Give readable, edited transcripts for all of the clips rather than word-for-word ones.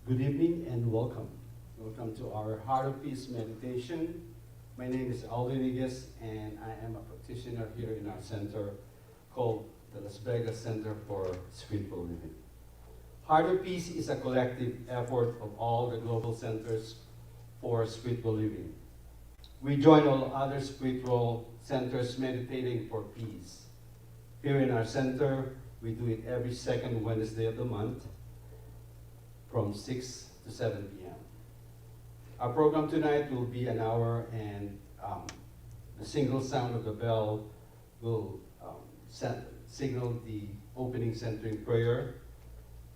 Good evening and welcome. Welcome to our Heart of Peace meditation. My name is Aldo Yniguez and I am a practitioner here in our center called the Las Vegas Center for Spiritual Living. Heart of Peace is a collective effort of all the global centers for spiritual living. We join all other spiritual centers meditating for peace. Here in our center, we do it every second Wednesday of the month from 6 to 7 p.m. Our program tonight will be an hour, and the single sound of the bell will signal the opening centering prayer.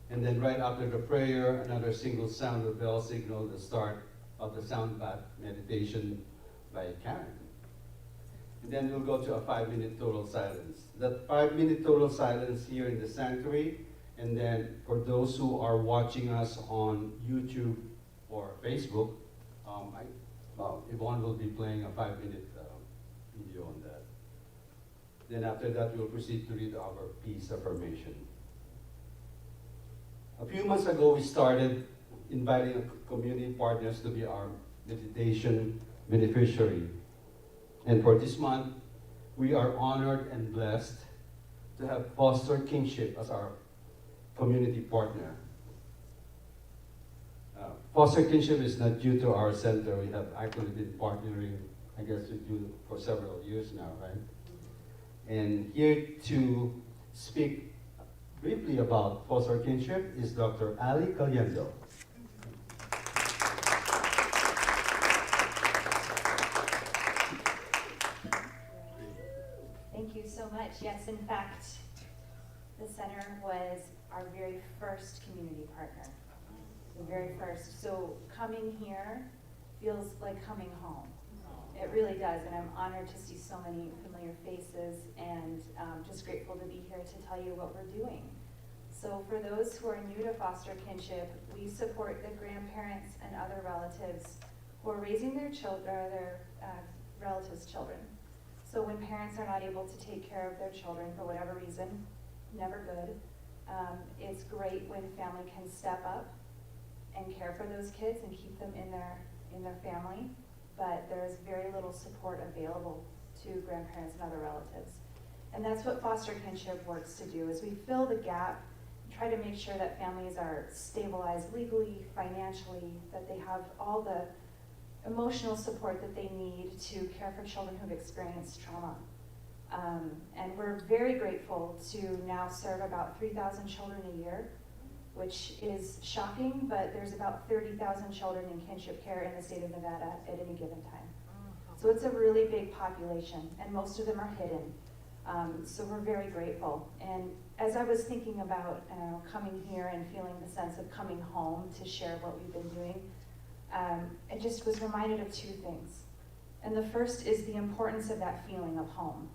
And then right after the prayer, another single sound of the bell signal the start of the sound bath meditation by Karen. And then we'll go to a 5-minute total silence. That 5-minute total silence here in the sanctuary, and then for those who are watching us on YouTube or Facebook, Yvonne will be playing a 5-minute video on that. Then after that, we'll proceed to read our peace affirmation. A few months ago, we started inviting community partners to be our meditation beneficiary. And for this month, we are honored and blessed to have Foster Kingship as our community partner. Foster Kinship is not due to our center. We have actually been partnering, I guess, with you for several years now, right? And here to speak briefly about Foster Kinship is Dr. Ali Caliendo. Thank you so much. Yes, in fact, the center was our very first community partner. The very first. So coming here feels like coming home. It really does, and I'm honored to see so many familiar faces, and just grateful to be here to tell you what we're doing. So for those who are new to Foster Kinship, we support the grandparents and other relatives who are raising their children, or their relatives' children. So when parents are not able to take care of their children for whatever reason, never good, it's great when family can step up and care for those kids and keep them in their family, but there is very little support available to grandparents and other relatives. And that's what Foster Kinship works to do, is we fill the gap, try to make sure that families are stabilized legally, financially, that they have all the emotional support that they need to care for children who've experienced trauma. And we're very grateful to now serve about 3,000 children a year, which is shocking, but there's about 30,000 children in kinship care in the state of Nevada at any given time. So it's a really big population, and most of them are hidden. So we're very grateful. And as I was thinking about coming here and feeling the sense of coming home to share what we've been doing, I just was reminded of two things. And the first is the importance of that feeling of home.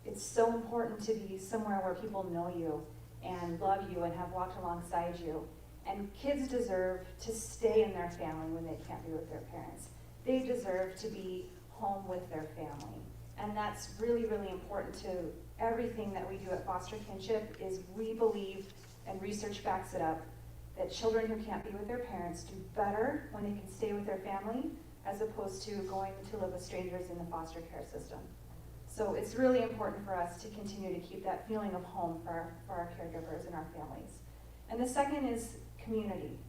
It's so important to be somewhere where people know you and love you and have walked alongside you. And kids deserve to stay in their family when they can't be with their parents. They deserve to be home with their family. And that's really, really important to everything that we do at Foster Kinship. Is we believe, and research backs it up, that children who can't be with their parents do better when they can stay with their family as opposed to going to live with strangers in the foster care system. So it's really important for us to continue to keep that feeling of home for our caregivers and our families. And the second is community.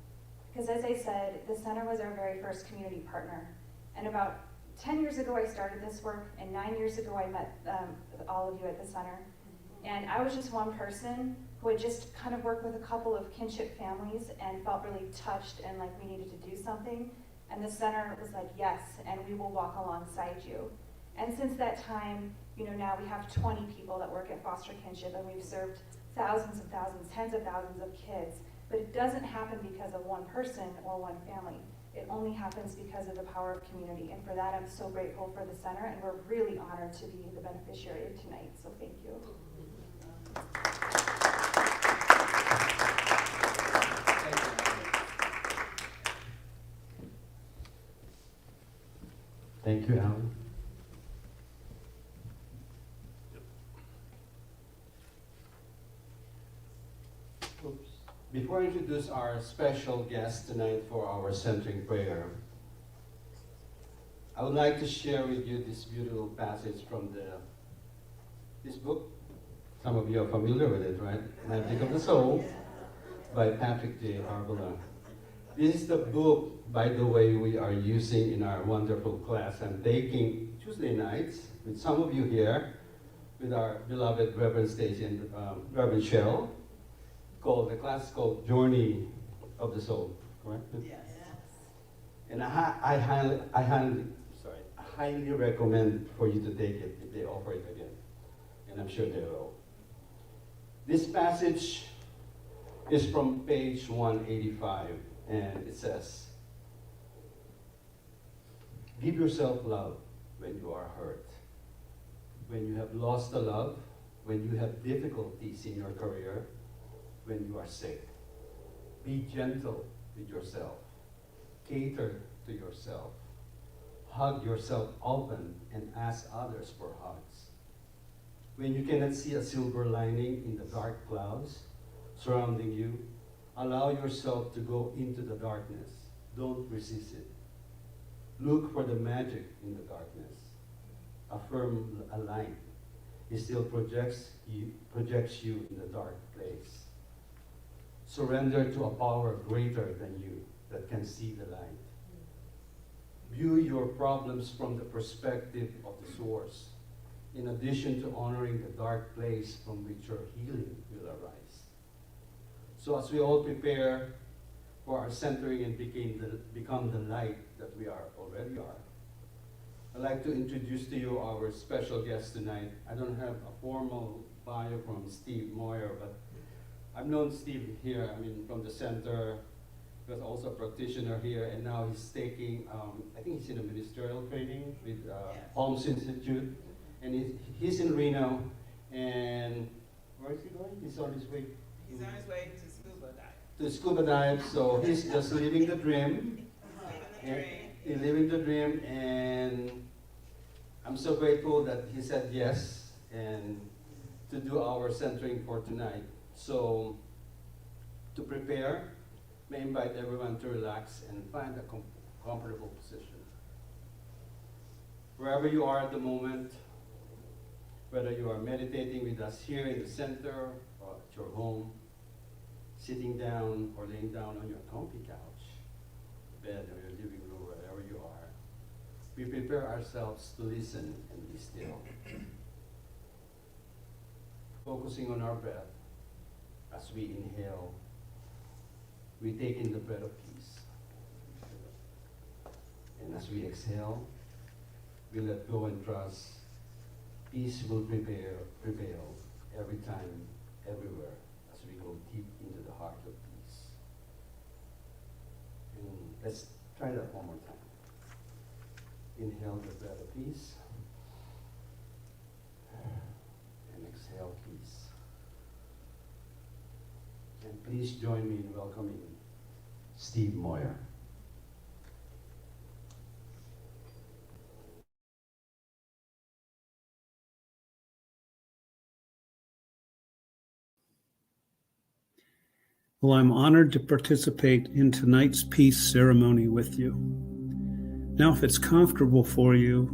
Because as I said, the center was our very first community partner. And about 10 years ago I started this work, and 9 years ago I met all of you at the center. And I was just one person who had just kind of worked with a couple of kinship families and felt really touched and like we needed to do something. And the center was like, yes, and we will walk alongside you. And since that time, now we have 20 people that work at Foster Kinship, and we've served thousands and thousands, tens of thousands of kids. But it doesn't happen because of one person or one family. It only happens because of the power of community. And for that, I'm so grateful for the center, and we're really honored to be the beneficiary tonight. So thank you. Thank you, Alan. Oops. Before I introduce our special guest tonight for our centering prayer, I would like to share with you this beautiful passage from this book. Some of you are familiar with it, right? Magic of the Soul by Patrick J. Arbola. This is the book, by the way, we are using in our wonderful class I'm taking Tuesday nights with some of you here, with our beloved Reverend Stacy and Reverend Cheryl. The class is called Journey of the Soul, correct? Yes. And I highly recommend for you to take it if they offer it again. And I'm sure they will. This passage is from page 185, and it says, "Give yourself love when you are hurt, when you have lost a love, when you have difficulties in your career, when you are sick. Be gentle with yourself. Cater to yourself. Hug yourself often and ask others for hugs. When you cannot see a silver lining in the dark clouds surrounding you, allow yourself to go into the darkness. Don't resist it. Look for the magic in the darkness. Affirm a light. It still projects you in the dark place. Surrender to a power greater than you that can see the light. View your problems from the perspective of the source, in addition to honoring the dark place from which your healing will arise." So as we all prepare for our centering and become the light that we already are, I'd like to introduce to you our special guest tonight. I don't have a formal bio from Steve Moyer, but I've known Steve here, from the center. He was also a practitioner here, and now he's taking, I think he's in a ministerial training with Palms Institute, and he's in Reno, and where is he going? He's on his way. He's on his way to scuba dive. To scuba dive, so he's just living the dream. He's living the dream, and I'm so grateful that he said yes and to do our centering for tonight. So, to prepare, may I invite everyone to relax and find a comfortable position. Wherever you are at the moment, whether you are meditating with us here in the center or at your home, sitting down or laying down on your comfy couch, bed or your living room, wherever you are, we prepare ourselves to listen and be still. Focusing on our breath. As we inhale, we take in the breath of peace. And as we exhale, we let go and trust peace will prevail every time, everywhere, as we go deep into the heart of peace. And let's try that one more time. Inhale the breath of peace. And exhale peace. And please join me in welcoming Steve Moyer. Well, I'm honored to participate in tonight's peace ceremony with you. Now, if it's comfortable for you,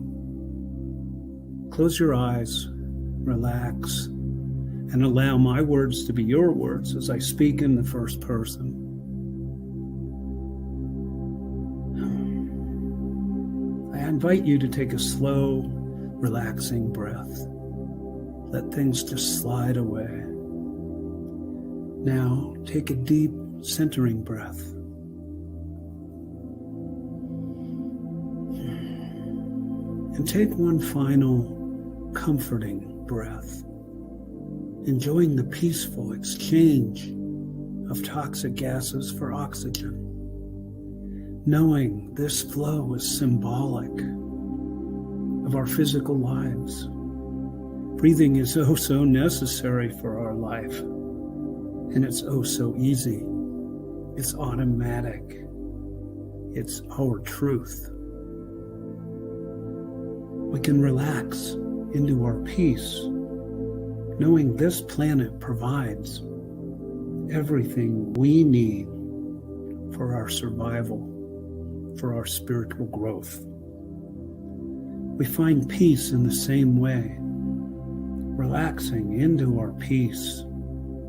close your eyes, relax, and allow my words to be your words as I speak in the first person. I invite you to take a slow, relaxing breath. Let things just slide away. Now, take a deep, centering breath. And take one final, comforting breath, enjoying the peaceful exchange of toxic gases for oxygen, knowing this flow is symbolic of our physical lives. Breathing is oh so necessary for our life, and it's oh so easy. It's automatic. It's our truth. We can relax into our peace, knowing this planet provides, everything we need for our survival, for our spiritual growth. We find peace in the same way, relaxing into our peace,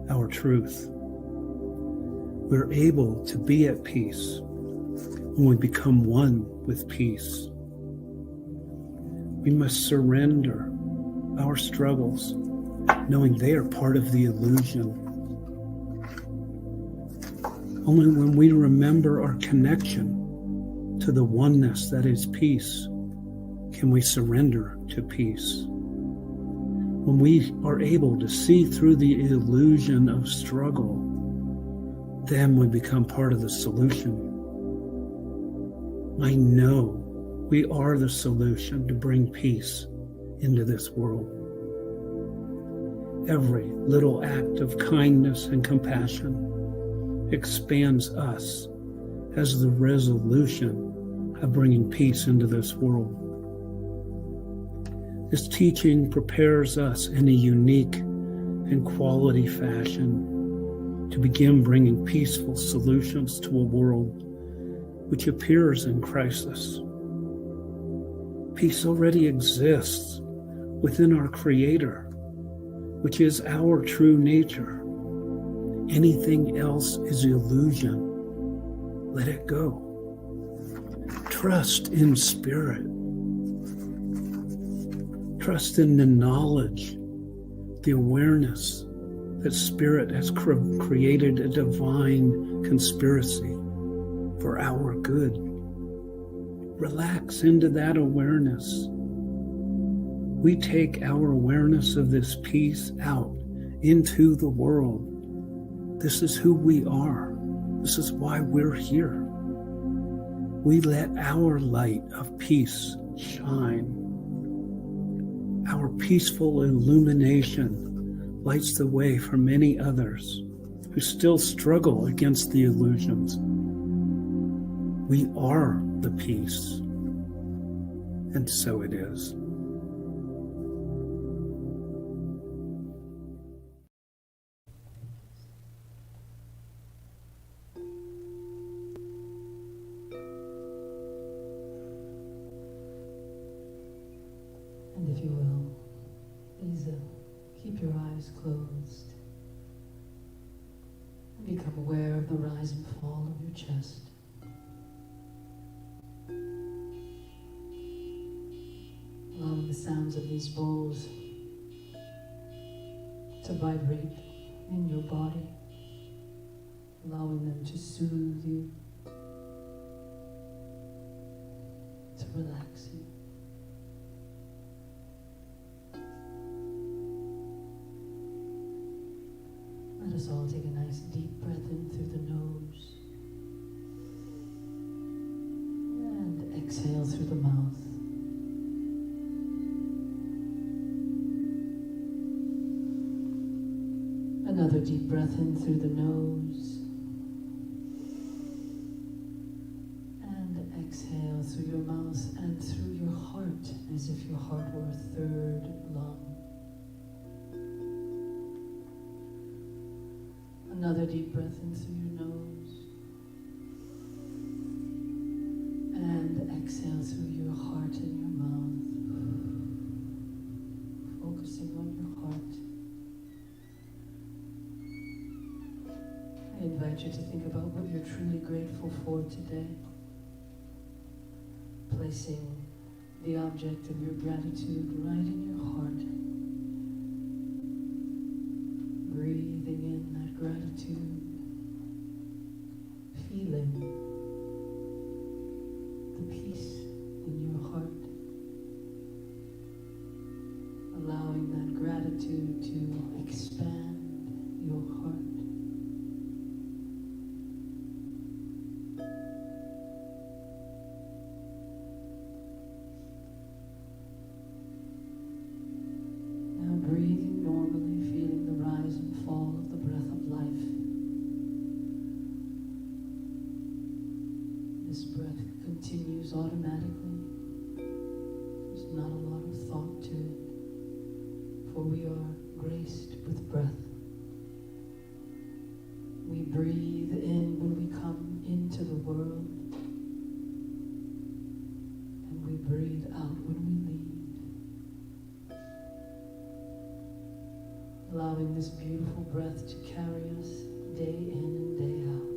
our truth. We're able to be at peace when we become one with peace. We must surrender our struggles, knowing they are part of the illusion. Only when we remember our connection to the oneness that is peace can we surrender to peace. When we are able to see through the illusion of struggle, then we become part of the solution. I know we are the solution to bring peace into this world. Every little act of kindness and compassion expands us as the resolution of bringing peace into this world. This teaching prepares us in a unique and quality fashion to begin bringing peaceful solutions to a world which appears in crisis. Peace already exists within our Creator, which is our true nature. Anything else is illusion. Let it go. Trust in Spirit. Trust in the knowledge, the awareness that Spirit has created a divine conspiracy for our good. Relax into that awareness. We take our awareness of this peace out into the world. This is who we are. This is why we're here. We let our light of peace shine. Our peaceful illumination lights the way for many others who still struggle against the illusions. We are the peace, and so it is. And if you will, please keep your eyes closed and become aware of the rise and fall of your chest. Allowing the sounds of these bowls to vibrate in your body, allowing them to soothe you, to relax you. Let us all take a nice deep breath in through the nose and exhale through the mouth. Another deep breath in through the nose and exhale through your mouth and through your heart, as if your heart were a third lung. Another deep breath in through your nose and exhale through your heart and your mouth, focusing on your heart. I invite you to think about what you're truly grateful for today, placing the object of your gratitude right in your heart. Breathing in that gratitude, feeling the peace in your heart, allowing that gratitude to expand your heart. Now breathing normally, feeling the rise and fall of the breath of life. This breath continues automatically. There's not a lot of thought to it, for we are graced with breath. breathe in when we come into the world, and we breathe out when we leave. Allowing this beautiful breath to carry us day in and day out.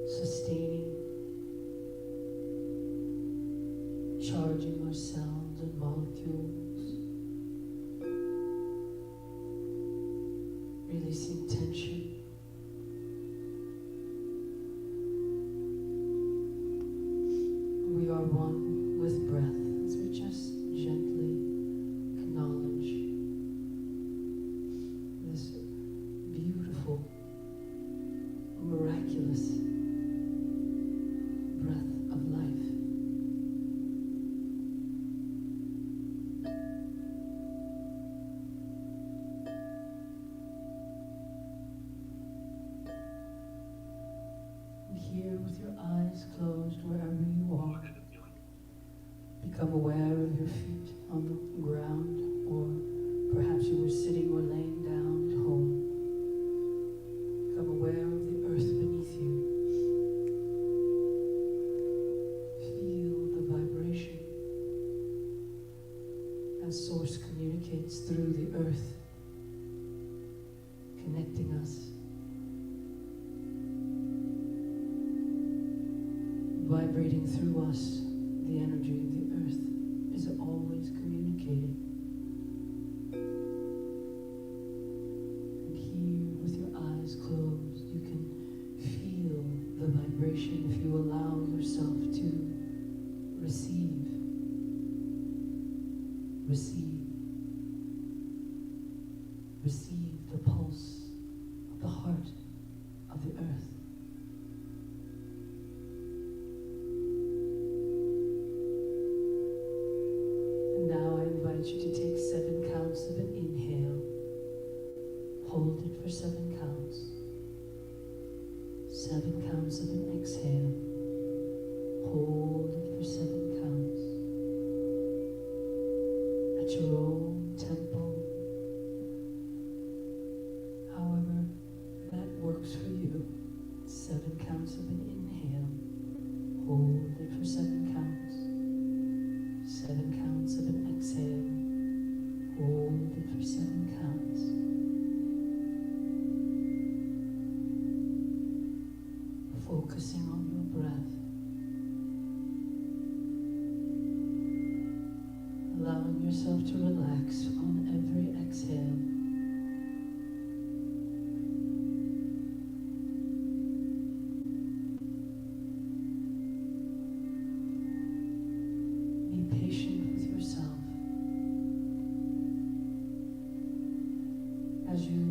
Sustaining, charging our cells and molecules, releasing tension. We are one with breath as we just gently acknowledge this beautiful, miraculous breath of life. And here, with your eyes closed wherever you are, become aware of your feet on the ground, or perhaps you were sitting or laying down at home. Become aware of the earth beneath you. Feel the vibration as Source communicates through the earth, connecting us, vibrating through us. The energy of the earth is always communicating. And here, with your eyes closed, you can feel the vibration if you allow yourself to receive. Receive. Receive the pulse of the heart of the earth. Now I invite you to take 7 counts of an inhale. Hold it for 7 counts. 7 counts of an exhale. Hold it for 7 counts. At your own tempo. However that works for you. 7 counts of an inhale. Hold it for 7 counts. 7 counts of an exhale. Hold it for 7 counts. Focusing on your breath. Allowing yourself to relax on every exhale. Be patient with yourself as you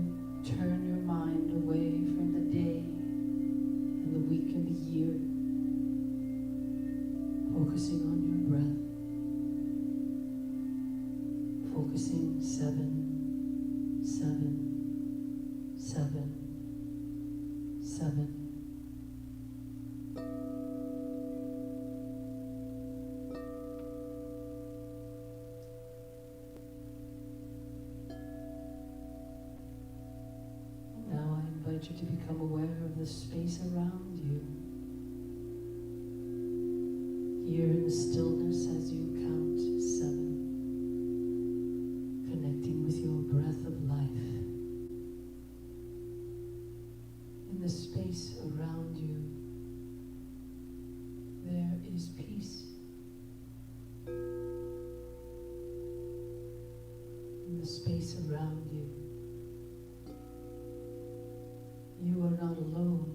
turn your mind away from the day and the week and the year, focusing on your breath, focusing 7, 7, 7, 7. Now I invite you to become aware of the space around you. Here in the stillness as you count 7, connecting with your breath of life. In the space around you, there is peace. In the space around you, you are not alone.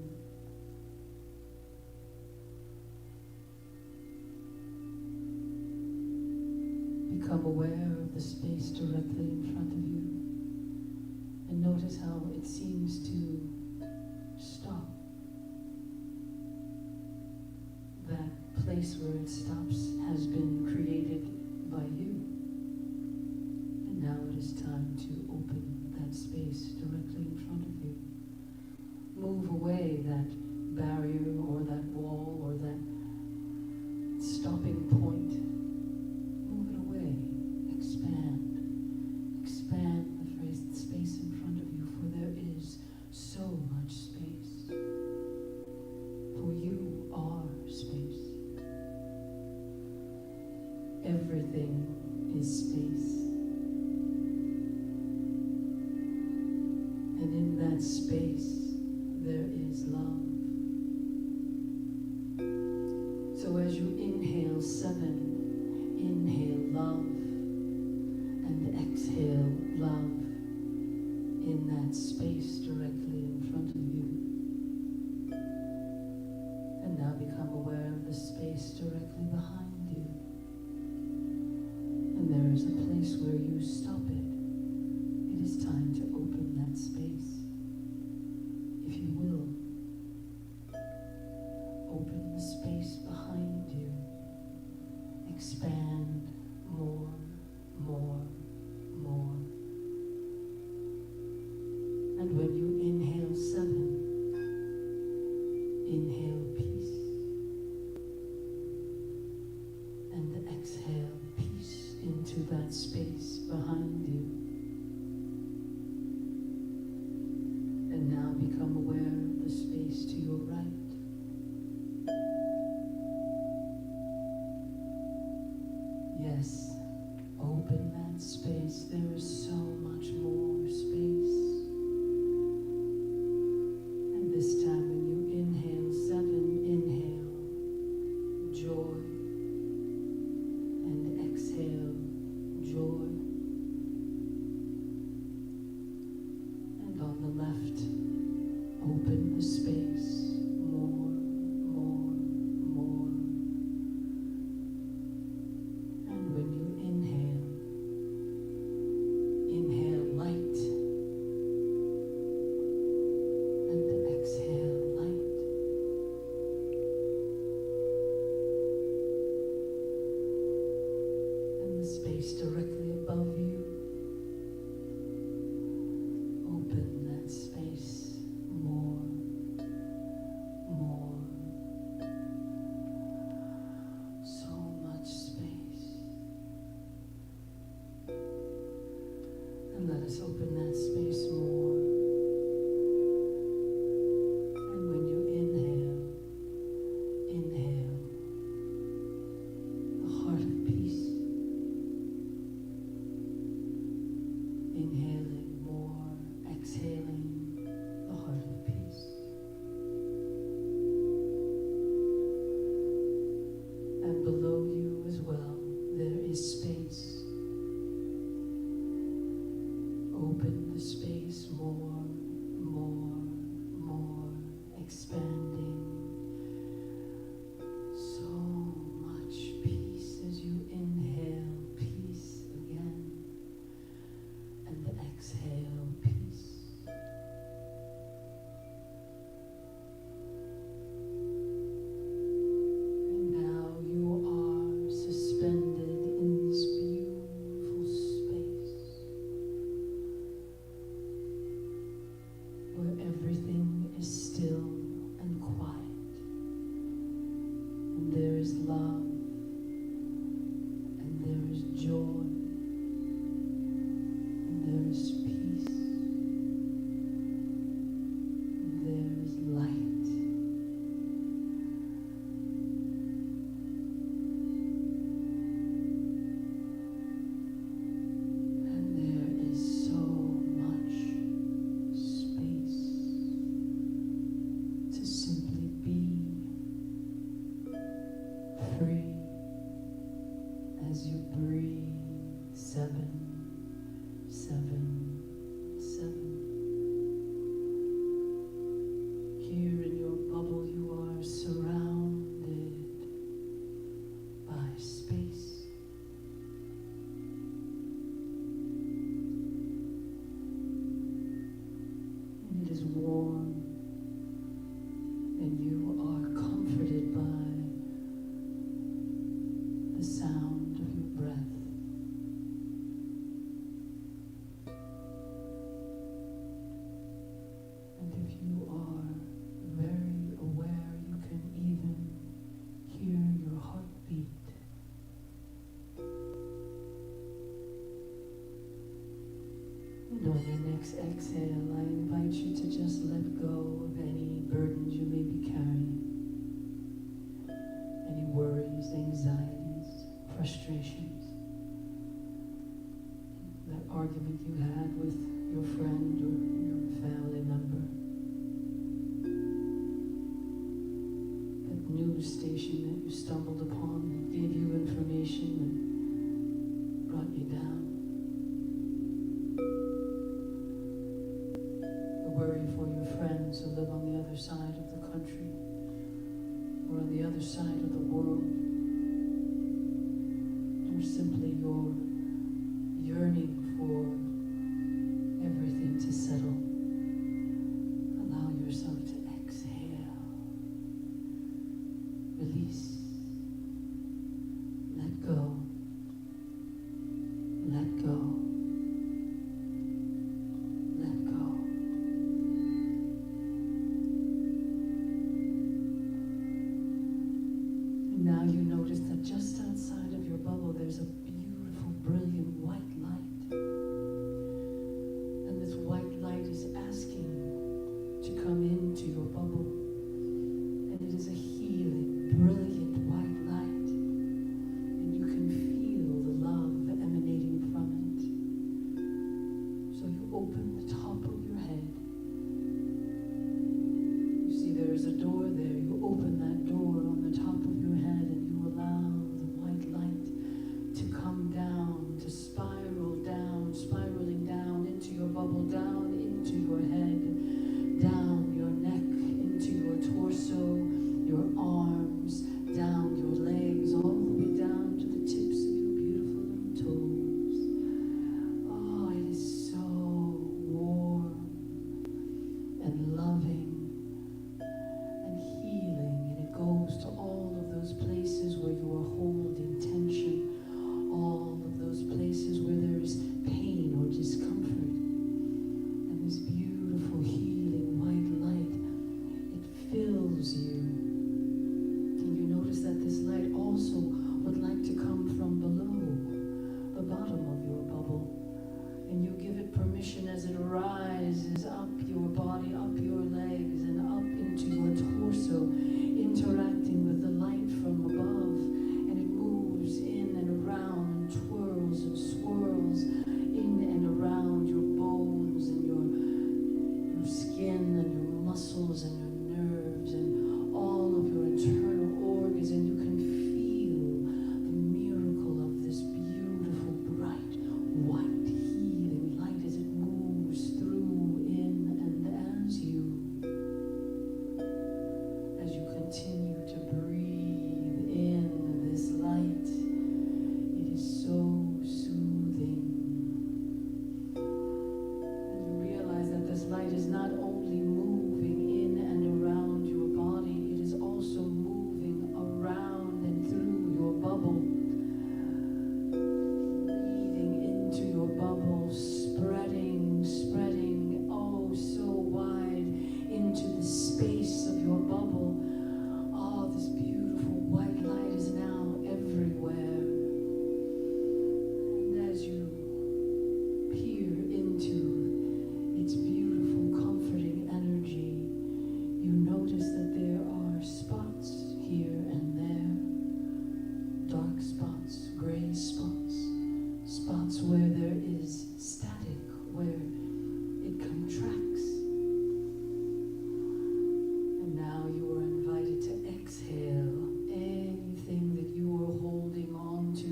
Become aware of the space directly in front of you and notice how it seems to stop. That place where it stops has been created by you. And now it is time to open that space directly in front of you. Move away that barrier or that wall or that stopping point. Move it away. Expand. Expand the space everything is space. And in that space, there is love. So as you inhale 7, inhale love, and exhale love in that space directly in front of you. And now become aware of the space directly behind you. And there is a place where you stop it. It is time to open that space. If you will, open the space behind you. Expand more, more, more. And when you inhale 7, inhale peace. And exhale peace into that space behind you. And now become aware of the space to your right. Yes, open that space. There is so much more space. And this time when you inhale 7, inhale joy. And exhale joy. And on the left, open the space. More, more, more. And when you inhale, inhale light. And exhale light. And the space directly above you, open that space more, more. So much space. And let us open that space more. And when you inhale, inhale the heart of peace. Inhaling more, exhaling the heart of peace. And below you as well, there is space. Open the space more, more, more, expanding. So much peace as you inhale peace again. And exhale peace. And now you are suspended in this beautiful space where everything is still and quiet. And there is love. And there is joy. And there is peace. And there is light. And there is so much space to simply be free as you breathe. 7, 7, 7. Here in your bubble you are surrounded by space. And it is warm, and you are comforted by the sound of your breath. And if you are very aware, you can even hear your heartbeat. And on your next exhale, I invite you to just let go of any burdens you may be carrying, any worries, anxieties, frustration. with your friend or your family member. That news station that you stumbled upon gave you information that brought you down. The worry for your friends who live on the other side of the country or on the other side of the world, or simply your yearning for everything to settle. Allow yourself to exhale, release, let go, let go, let go. And now you notice that just outside of your bubble there's a beautiful, brilliant white light. And this white light is asking to come into your bubble. And it is a healing, brilliant white light. And you can feel the love emanating from it. So you open the top of your head. You see there's a door there. You open that door on the top of your head and you allow the white light to come down, to spiral down, spiraling down into your bubble, down into your head, down your neck, into your torso, your arms, down your legs, all the way down to the tips of your beautiful little toes. Oh, it is so warm and loving and healing, and it goes to all of those places where you are holding tension, all of those places where there is pain or discomfort. And this beautiful healing white light, it fills you. And you notice that this light also would like to come from below the bottom of your bubble. And you give it permission as it rises up your body, up your legs, and up into your torso, interacting with the light from above. And it moves in and around, and twirls and swirls in and around your bones and your skin and your muscles and your nerves and all of your internal organs. And you can feel the miracle of this beautiful, bright, white, healing light as it moves through, in, and as you continue to breathe in this light, it is so soothing. And you realize that this light is not only moving in and around your body, it is also moving around and through your bubble. Breathing into your bubble, spreading, oh so wide into the space of your bubble. Oh, this beautiful white light is now everywhere. And as you peer into its beautiful, comforting energy, you notice that there are spots here and there, dark spots, gray spots, spots where there is static, where it contracts. And now you are invited to exhale anything that you are holding on to,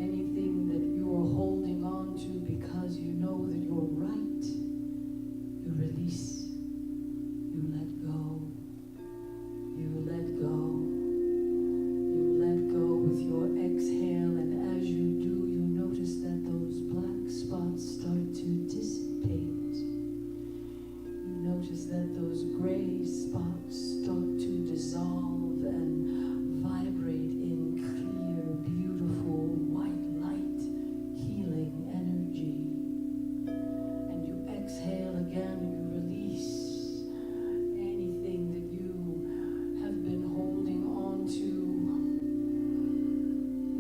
anything that you are holding on to because you know that you're right. You release, you let go, you let go, you let go with your exhale. And as you do, you notice that those black spots start to dissipate. You notice that those gray spots start to dissolve and vibrate in clear, beautiful, white light, healing energy. And you exhale again, and you release anything that you have been holding on to,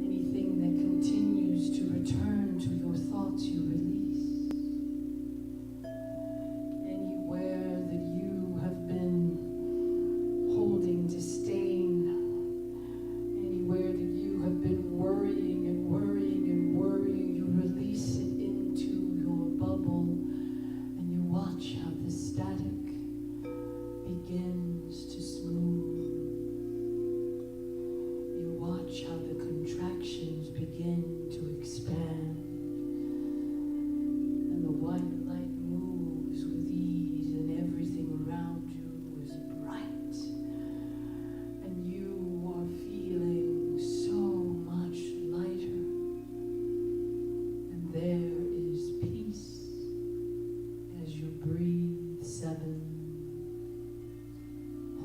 anything that continues to return to your thoughts, you release. Anywhere that you have been holding disdain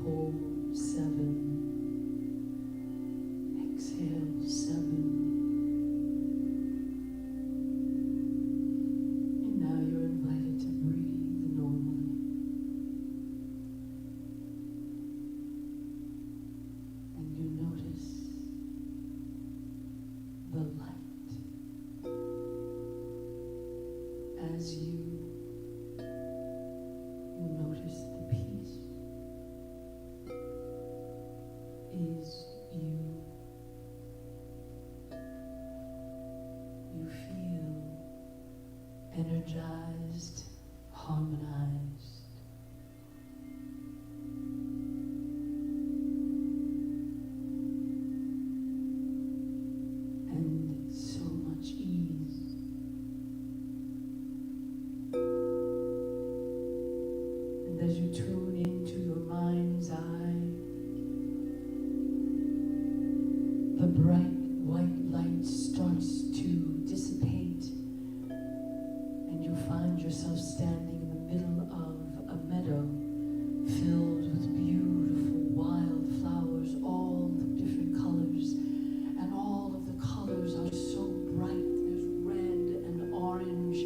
hold 7. Exhale 7. And now you're invited to breathe normally. And you notice the light as you notice the peace is you. You feel energized, harmonized. And so much ease. And as you tune into your mind's eye, the bright white light starts to dissipate, and you find yourself standing in the middle of a meadow filled with beautiful wild flowers, all the different colors, and all of the colors are so bright. There's red and orange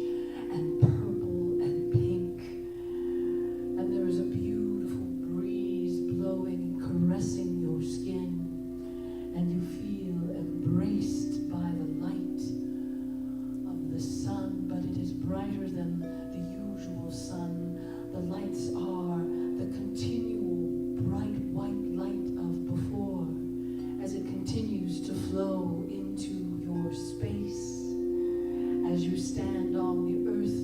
and purple and pink, and there is a beautiful breeze blowing and caressing your skin, and you feel embraced by the light of the sun, but it is brighter than the usual sun. The lights are the continual bright white light of before, as it continues to flow into your space. As you stand on the earth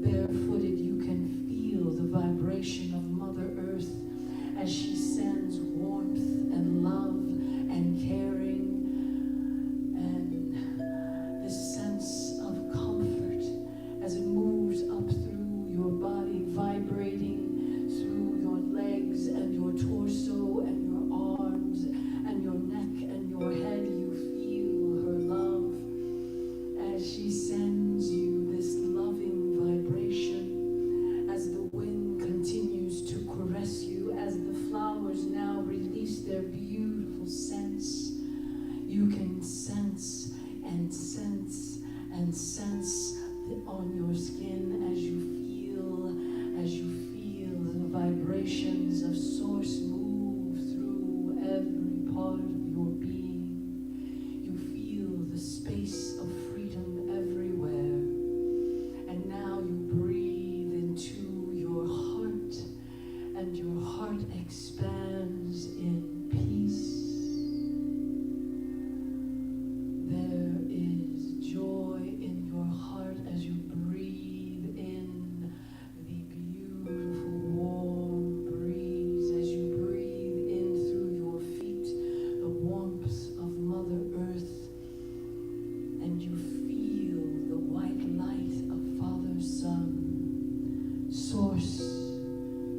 barefooted, you can feel the vibration of Mother Earth as she sends warmth and love and caring, and this sense of comfort as it moves up through your body, vibrating through your legs and your torso and your arms and your neck and your head. You feel her love as she sends you this loving vibration, as the wind continues to caress you, as the flowers now release their beautiful scents. You can sense and sense and sense on your skin as you feel the vibrations of source move through every part of your being. You feel the space of freedom everywhere. And now you breathe into your heart, and your heart expands in peace. There is joy in your heart as you breathe in the beautiful warm breeze, as you breathe in through your feet the warmth of Mother Earth, and you feel the white light of Father Sun. Source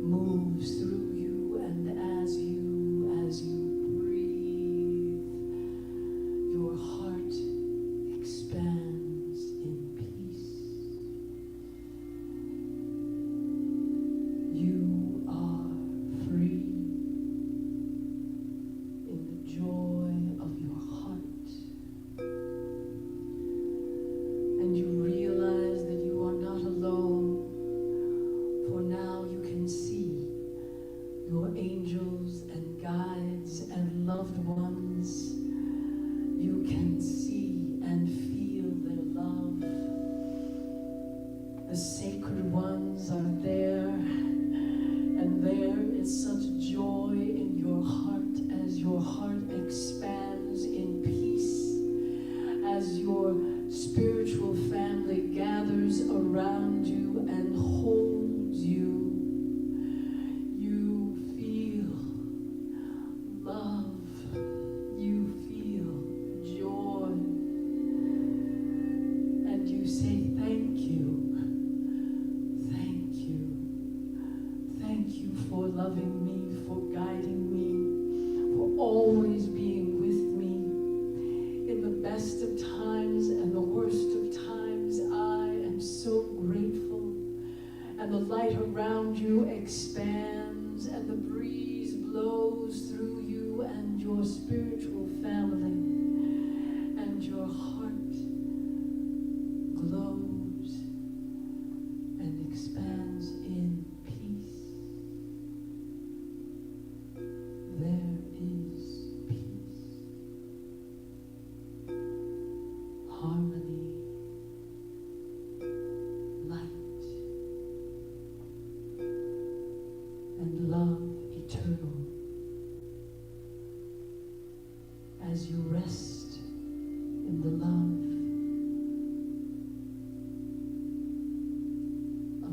moves through you, and as you breathe, your heart expands in peace. You are free in the joy of your heart, and you realize that you are not alone, for now you can see your angels and guides and loved ones. You can see and feel their love. The sacred ones are there, and there is such joy in your heart as your heart expands in peace, as your spiritual family gathers around you and holds you. You feel love. You feel joy. And you say, thank you. Thank you. Thank you for loving me, for guiding me, for always being with me in the best of times and the worst of times. I am so grateful. And the light around you expands, and the breeze blows your heart glows and expands in peace. There is peace, harmony, light, and love eternal. As you rest in the love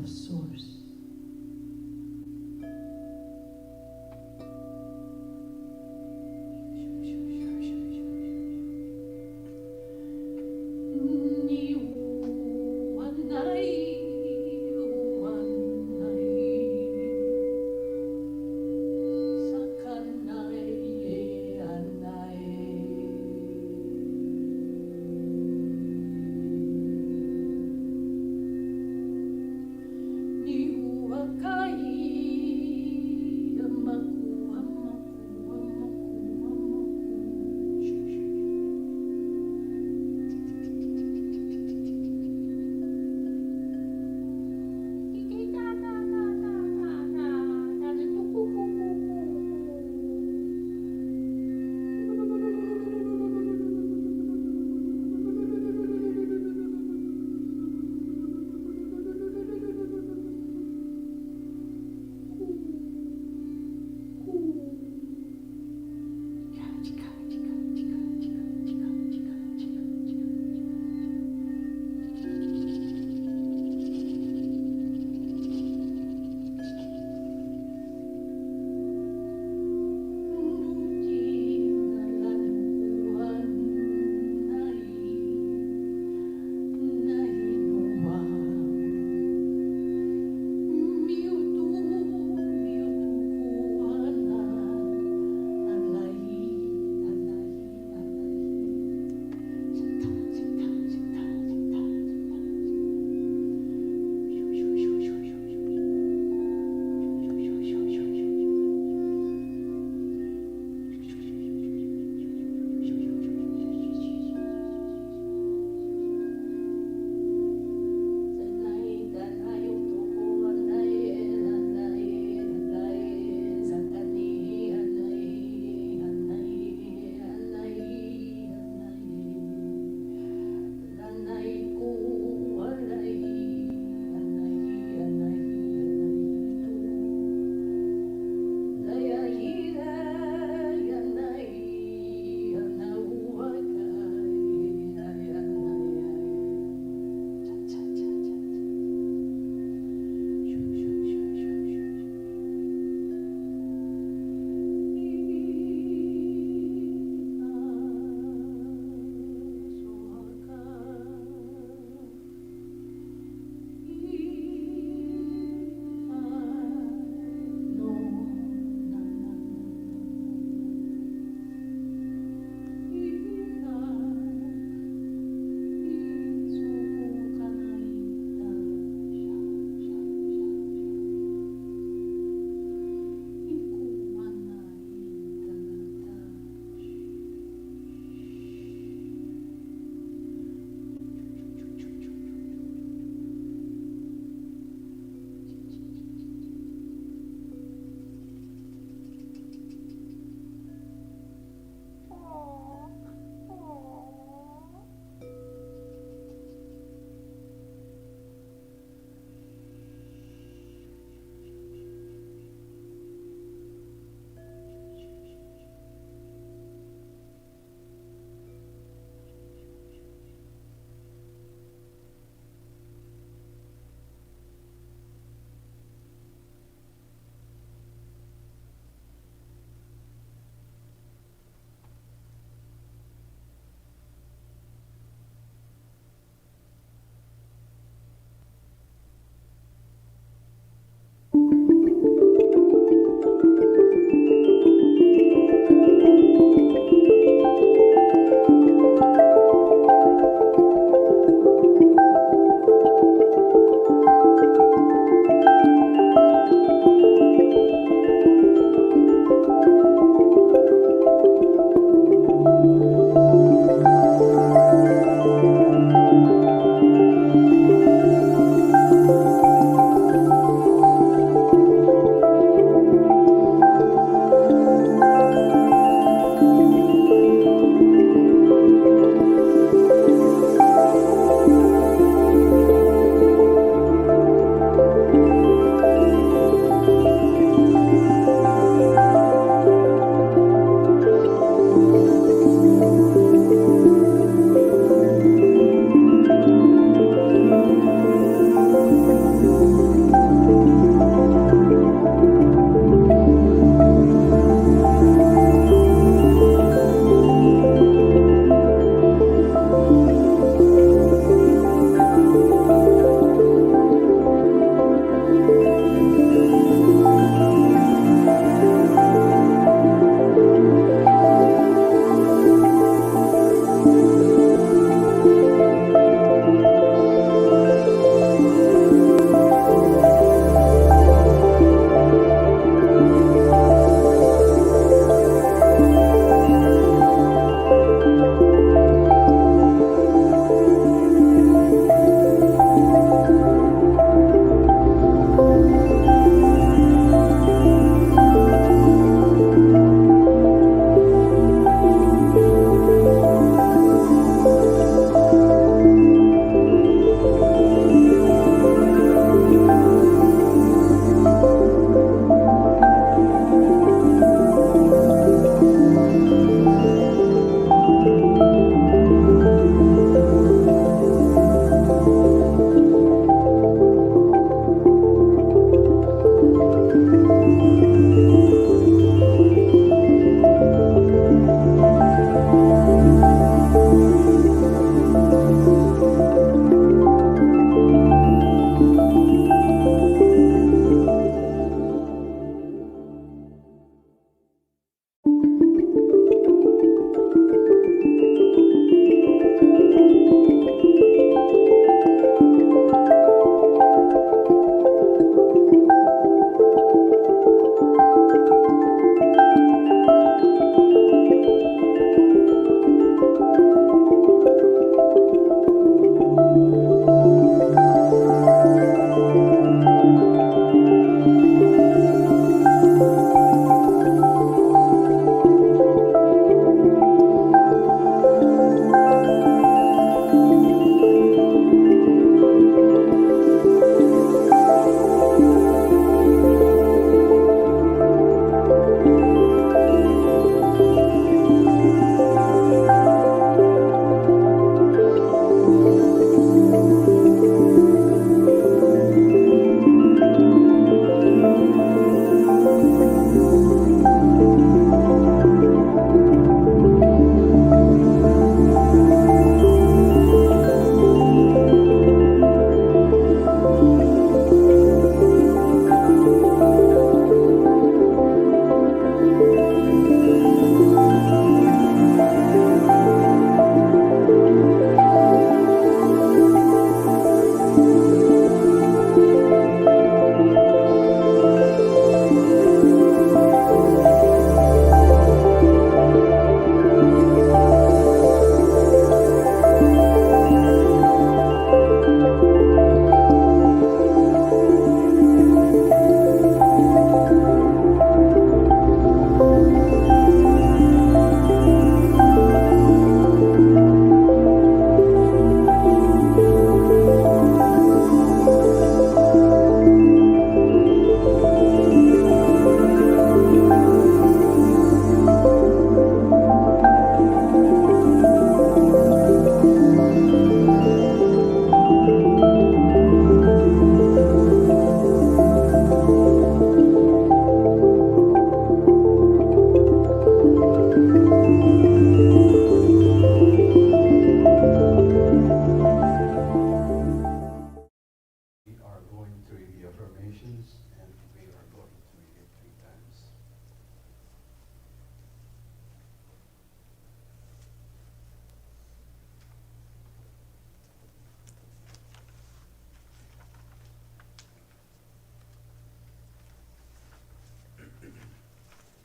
of Source.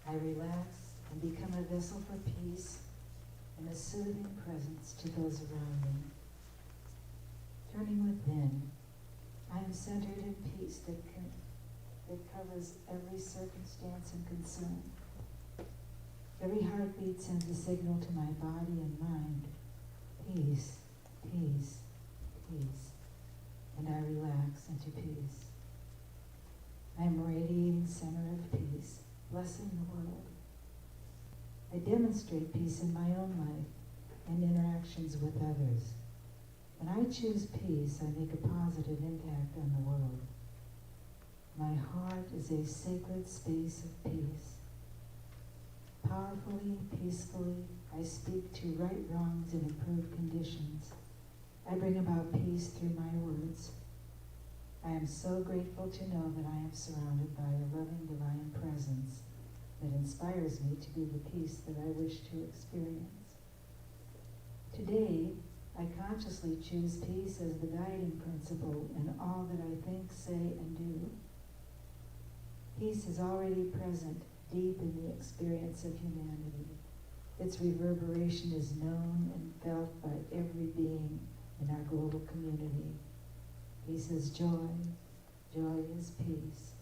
I relax and become a vessel for peace and a soothing presence to those around me. Turning within, I am centered in peace that covers every circumstance and concern. Every heartbeat sends a signal to my body and mind. Peace, peace, peace. And I relax into peace. I am a radiating center of peace, blessing the world. I demonstrate peace in my own life and interactions with others. When I choose peace, I make a positive impact on the world. My heart is a sacred space of peace. Powerfully, peacefully, I speak to right wrongs and improve conditions. I bring about peace through my words. I am so grateful to know that I am surrounded by a loving divine presence that inspires me to be the peace that I wish to experience. Today, I consciously choose peace as the guiding principle in all that I think, say, and do. Peace is already present deep in the experience of humanity. Its reverberation is known and felt by every being in our global community. Peace is joy. Joy is peace.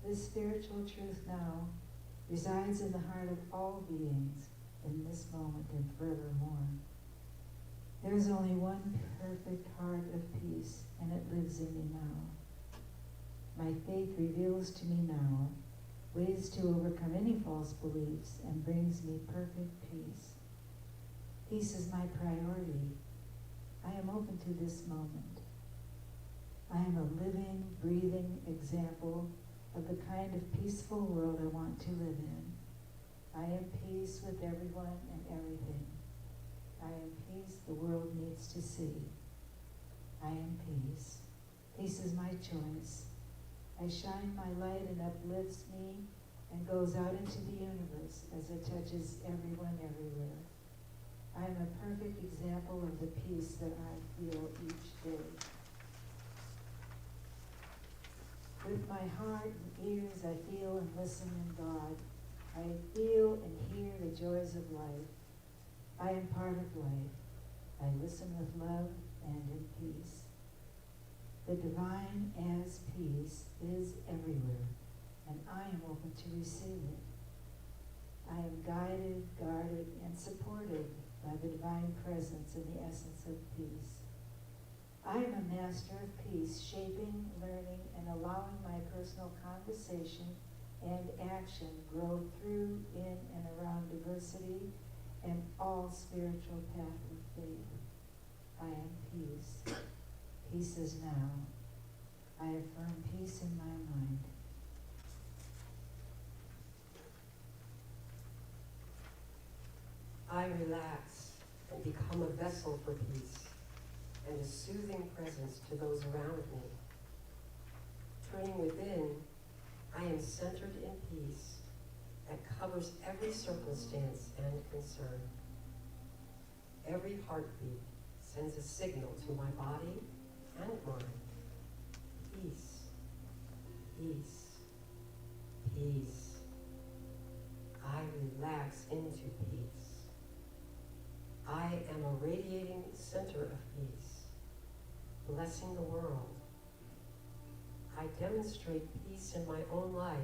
This spiritual truth now resides in the heart of all beings in this moment and forevermore. There is only one perfect heart of peace, and it lives in me now. My faith reveals to me now ways to overcome any false beliefs and brings me perfect peace. Peace is my priority. I am open to this moment. I am a living, breathing example of the kind of peaceful world I want to live in. I am peace with everyone and everything. I am peace the world needs to see. I am peace. Peace is my choice. I shine my light and uplifts me and goes out into the universe as it touches everyone everywhere. I am a perfect example of the peace that I feel each day. With my heart and ears, I feel and listen in God. I feel and hear the joys of life. I am part of life. I listen with love and in peace. The divine as peace is everywhere, and I am open to receive it. I am guided, guarded, and supported by the divine presence and the essence of peace. I am a master of peace, shaping, learning, and allowing my personal conversation and action grow through, in, and around diversity and all spiritual path of faith. I am peace. Peace is now. I affirm peace in my mind. I relax and become a vessel for peace and a soothing presence to those around me. Turning within, I am centered in peace that covers every circumstance and concern. Every heartbeat sends a signal to my body and mind. Peace, peace, peace. I relax into peace. I am a radiating center of peace, blessing the world. I demonstrate peace in my own life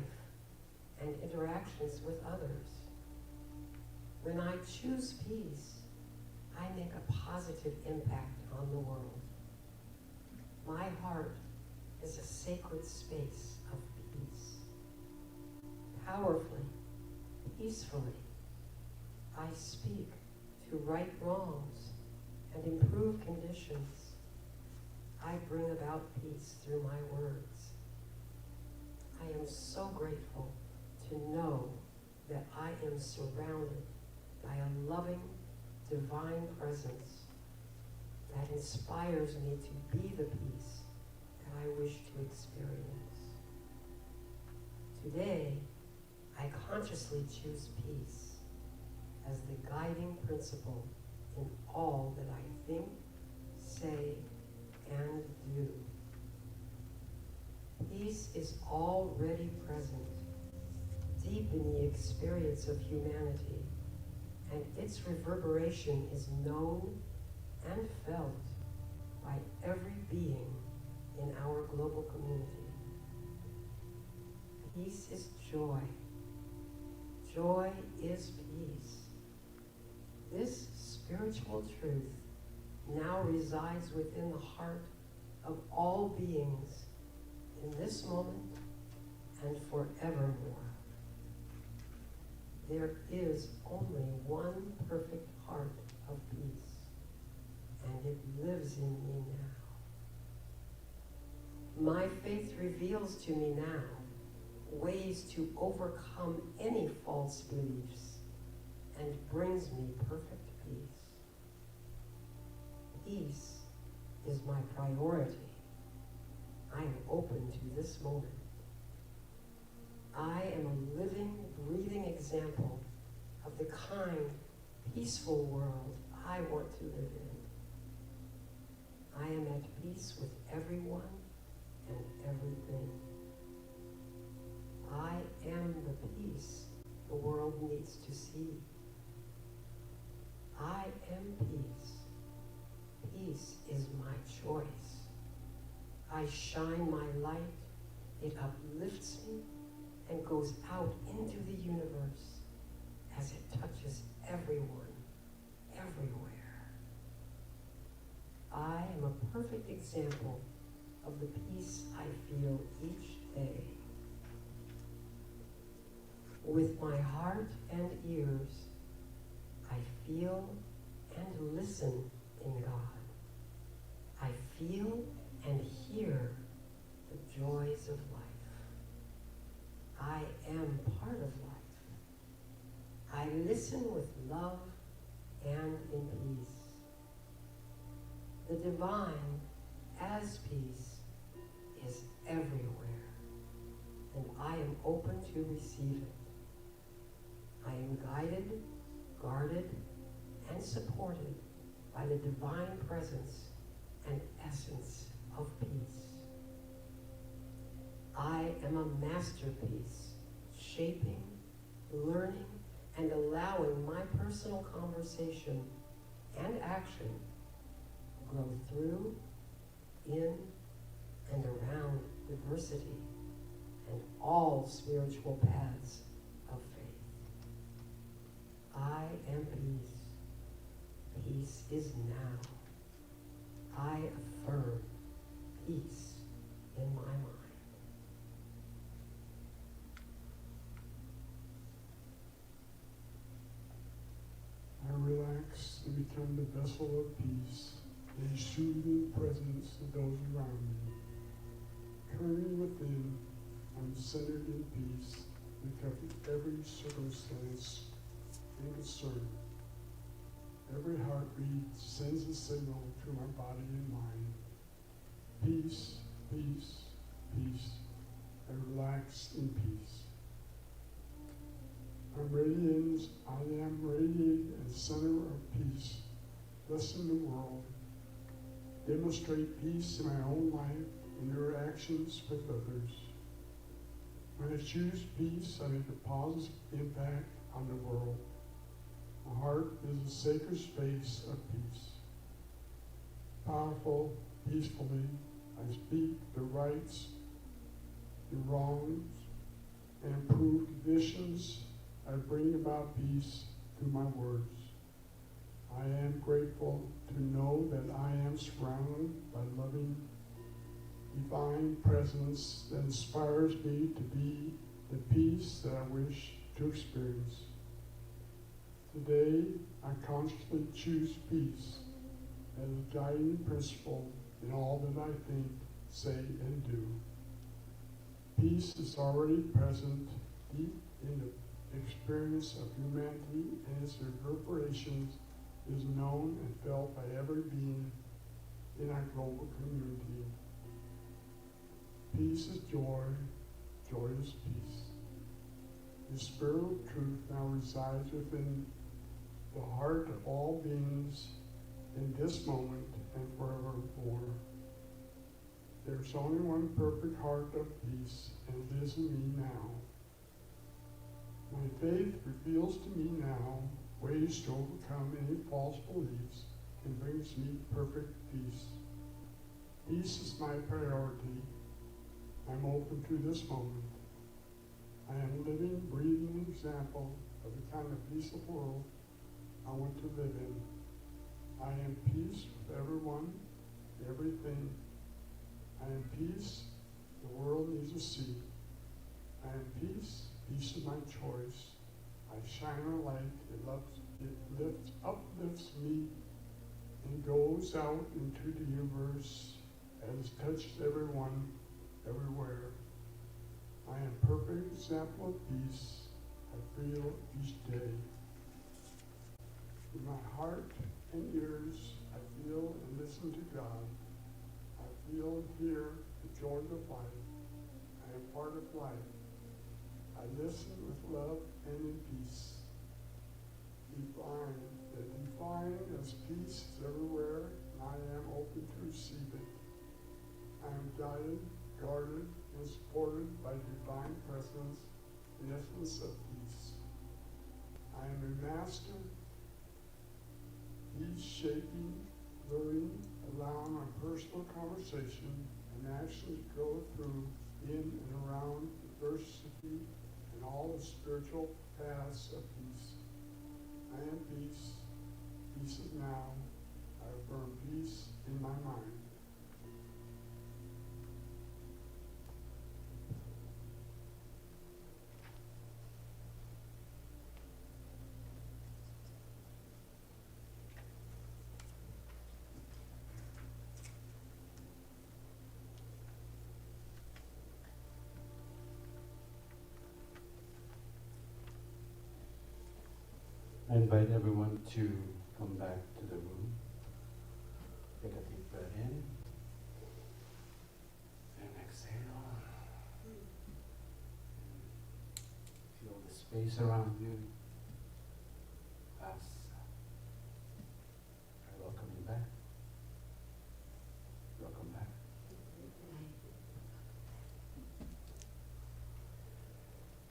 and interactions with others. When I choose peace, I make a positive impact on the world. My heart is a sacred space of peace. Powerfully, peacefully, I speak to right wrongs and improve conditions. I bring about peace through my words. I am so grateful to know that I am surrounded by a loving, divine presence that inspires me to be the peace that I wish to experience. Today, I consciously choose peace as the guiding principle in all that I think, say, and do. Peace is already present, deep in the experience of humanity, and its reverberation is known and felt by every being in our global community. Peace is joy. Joy is peace. This spiritual truth now resides within the heart of all beings in this moment and forevermore. There is only one perfect heart of peace, and it lives in me now. My faith reveals to me now ways to overcome any false beliefs and brings me perfect peace. Peace is my priority. I am open to this moment. I am a living, breathing example of the kind, peaceful world I want to live in. I am at peace with everyone and everything. I am the peace the world needs to see. I am peace. Peace is my choice. I shine my light, it uplifts me and goes out into the universe as it touches everyone, everywhere. I am a perfect example of the peace I feel each day. With my heart and ears, I feel and listen in God. I feel and hear the joys of life. I am part of life. I listen with love and in peace. The divine, as peace, is everywhere, and I am open to receive it. I am guided, guarded, and supported by the divine presence and essence of peace. I am a masterpiece, shaping, learning, and allowing my personal conversation and action grow through, in, and around diversity and all spiritual paths of faith. I am peace. Peace is now. I affirm peace in my mind. I relax and become the vessel of peace, a soothing presence to those around me. Turning within, I'm centered in peace, recovering every circumstance and concern. Every heartbeat sends a signal to my body and mind. Peace, peace, peace. I relax in peace. I am radiating a center of peace. Blessing the world. Demonstrate peace in my own life and interactions with others. When I choose peace, I make a positive impact on the world. My heart is a sacred space of peace. Powerful, peacefully, I speak the rights, the wrongs, and improve conditions. I bring about peace through my words. I am grateful to know that I am surrounded by loving, divine presence that inspires me to be the peace that I wish to experience. Today, I consciously choose peace as a guiding principle in all that I think, say, and do. Peace is already present deep in the experience of humanity, and its reverberations is known and felt by every being in our global community. Peace is joy, joy is peace. The spiritual truth now resides within the heart of all beings in this moment and forevermore. There's only one perfect heart of peace, and it is in me now. faith reveals to me now ways to overcome any false beliefs and brings me perfect peace. Peace is my priority. I'm open to this moment. I am a living, breathing example of the kind of peaceful world I want to live in. I am peace with everyone, everything. I am peace the world needs to see. I am peace. Peace is my choice. I shine a light. It uplifts me and goes out into the universe and has touched everyone, everywhere. I am a perfect example of peace. I feel each day. In my heart and ears, I feel and listen to God. I feel and hear the joy of life. I am part of life. I listen with love and in peace. Define as peace is everywhere, and I am open to receive it. I am guided, guarded, and supported by divine presence, the essence of peace. I am a master, peace shaping, learning, allowing my personal conversation and actions to go through, in and around adversity and all the spiritual paths of peace. I am peace. Peace is now. I affirm peace in my mind. I invite everyone to come back to the room. Take a deep breath in and exhale. Feel the space around you. As I welcome you back. Welcome back.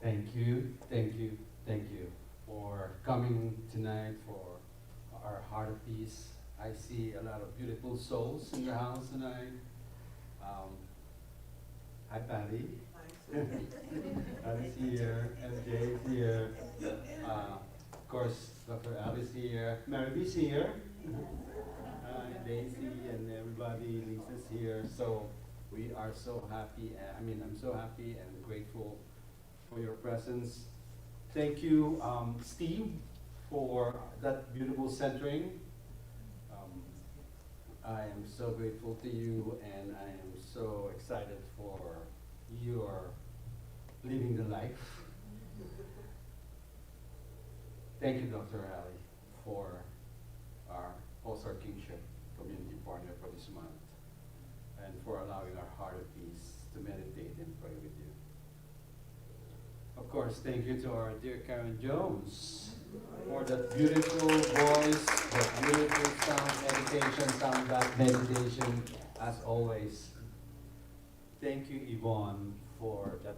Thank you, thank you, thank you for coming tonight for our Heart of Peace. I see a lot of beautiful souls in the house tonight. Hi, Patty. Patty's here, MJ is here. Of course, Dr. Alice here. Mary B's here. Daisy and everybody, Lisa's here. So we are so happy. I'm so happy and grateful for your presence. Thank you, Steve, for that beautiful centering. I am so grateful to you, and I am so excited for your living the life. Thank you, Dr. Ali, for our Pulsar Kingship community partner for this month, and for allowing our Heart of Peace to meditate and pray with you. Of course, thank you to our dear Karen Jones for that beautiful voice, that beautiful sound bath meditation, as always. Thank you, Yvonne, for that,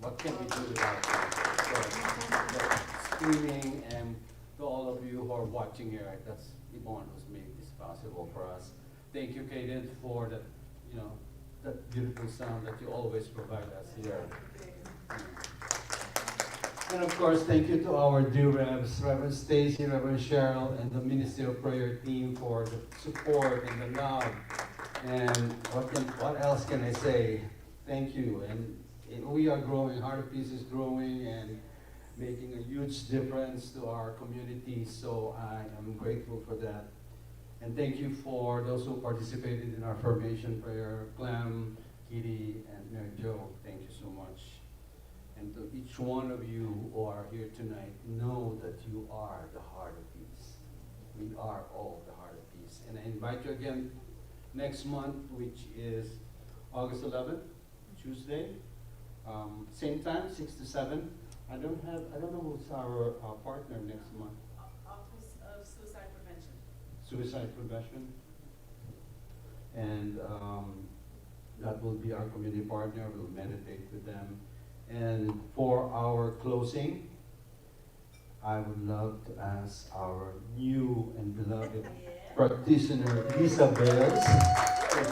what can we do without that screaming, and to all of you who are watching here, that's Yvonne who's made this possible for us. Thank you, Kaden, for that, that beautiful sound that you always provide us here. And of course, thank you to our dear Revs, Reverend Stacy, Reverend Cheryl, and the Ministry of Prayer team for the support and the love. And what else can I say? Thank you. And we are growing. Heart of Peace is growing and making a huge difference to our community. So I am grateful for that. And thank you for those who participated in our formation prayer, Clem, Kitty, and Mary Jo. Thank you so much. And to each one of you who are here tonight, know that you are the Heart of Peace. We are all the Heart of Peace. And I invite you again next month, which is August 11th, Tuesday. Same time, 6 to 7. I don't know who's our partner next month. Office of Suicide Prevention. Suicide Prevention. And that will be our community partner. We'll meditate with them. And for our closing, I would love to ask our new and beloved practitioner, Lisa Bears, her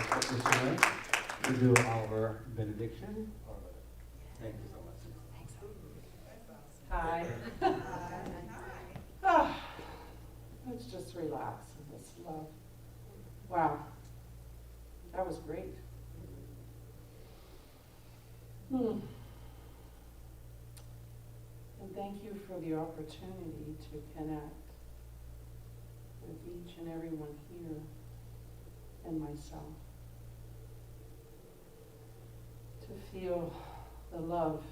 practitioner, to do our benediction. Thank you so much. Hi. Ah, let's just relax in this love. Wow, that was great. And thank you for the opportunity to connect with each and everyone here and myself. To feel the love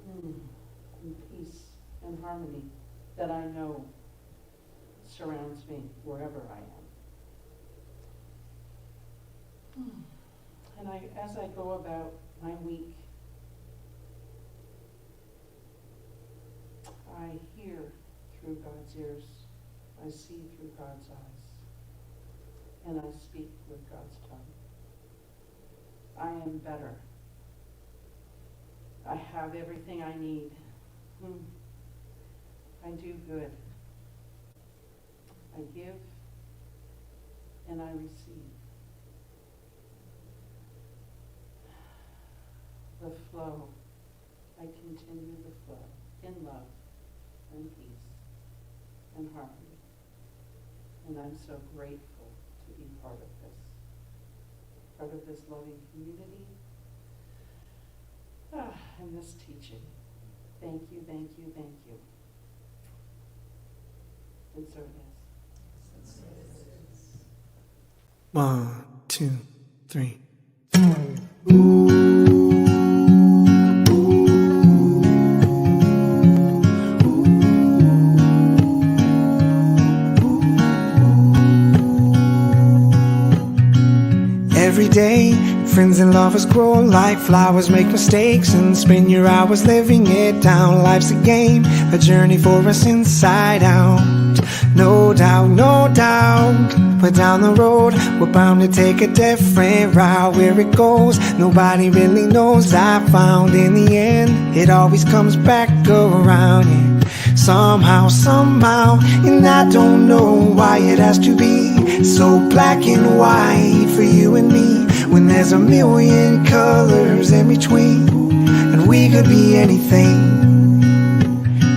and peace and harmony that I know surrounds me wherever I am. And as I go about my week, I hear through God's ears, I see through God's eyes, and I speak with God's tongue. I am better. I have everything I need. I do good. I give and I receive. The flow. I continue the flow in love and peace and harmony. And I'm so grateful to be part of this loving community, and this teaching. Thank you, thank you, thank you. And so it is. 1, 2, 3. Every day, friends and lovers grow like flowers, make mistakes and spend your hours living it down. Life's a game, a journey for us inside out. No doubt, no doubt. But down the road, we're bound to take a different route. Where it goes, nobody really knows. I found in the end, it always comes back around. Yeah. Somehow, and I don't know why it has to be so black and white for you and me, when there's a million colors in between, and we could be anything.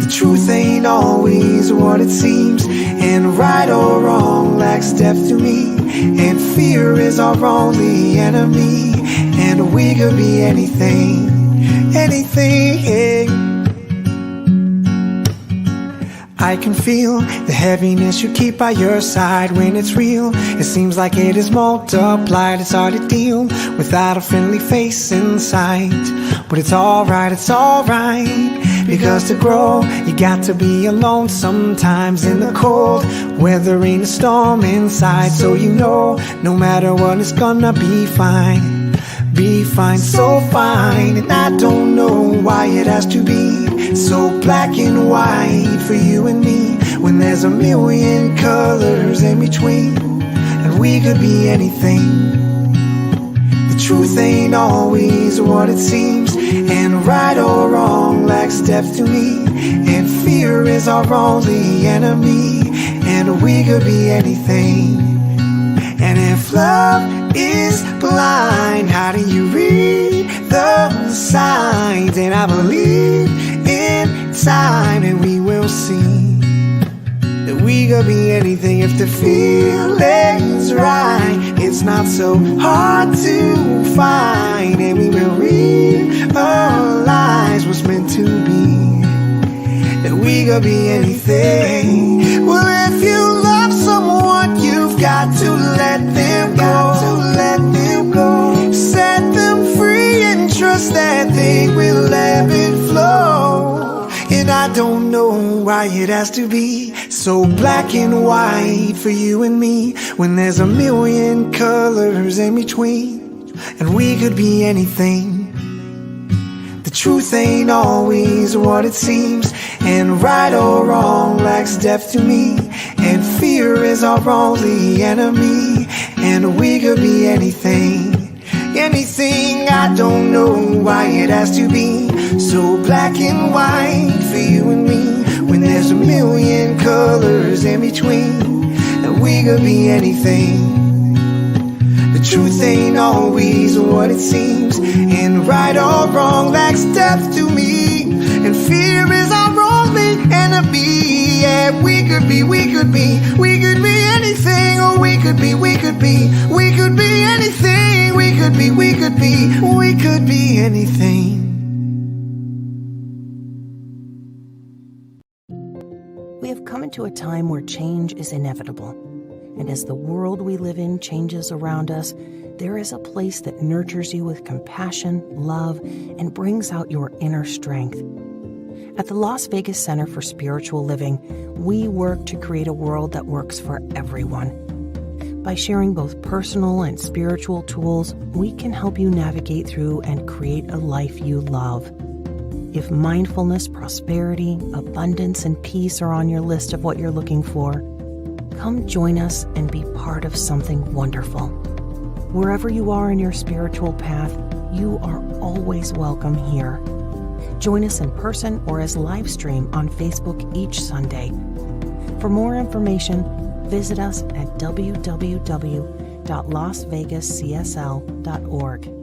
The truth ain't always what it seems, and right or wrong lacks depth to me, and fear is our only enemy, and we could be anything, anything. I can feel the heaviness you keep by your side when it's real. It seems like it is multiplied. It's hard to deal without a friendly face in sight. But it's alright, because to grow, you got to be alone sometimes in the cold, weathering the storm inside. So you know, no matter what, it's gonna be fine. Be fine, so fine. And I don't know why it has to be so black and white for you and me, when there's a million colors in between, and we could be anything. The truth ain't always what it seems, and right or wrong lacks depth to me, and fear is our only enemy, and we could be anything. And if love is blind, how do you read the signs? And I believe in time, and we will see that we could be anything if the feeling's right. It's not so hard to find, and we will realize what's meant to be, that we could be anything. Well, if you love someone, you've got to let them go. Set them free and trust that they will ebb and flow. And I don't know why it has to be so black and white for you and me, when there's a million colors in between, and we could be anything. The truth ain't always what it seems, and right or wrong lacks depth to me, and fear is our only enemy, and we could be anything, anything. I don't know why it has to be so black and white for you and me, when there's a million colors in between, and we could be anything. The truth ain't always what it seems, and right or wrong lacks depth to me, and fear is our only enemy. Yeah, we could be anything, or we could be anything, we could be anything. We have come into a time where change is inevitable. And as the world we live in changes around us, there is a place that nurtures you with compassion, love, and brings out your inner strength. At the Las Vegas Center for Spiritual Living, we work to create a world that works for everyone. By sharing both personal and spiritual tools, we can help you navigate through and create a life you love. If mindfulness, prosperity, abundance, and peace are on your list of what you're looking for, come join us and be part of something wonderful. Wherever you are in your spiritual path, you are always welcome here. Join us in person or as live stream on Facebook each Sunday. For more information, visit us at www.lasvegascsl.org.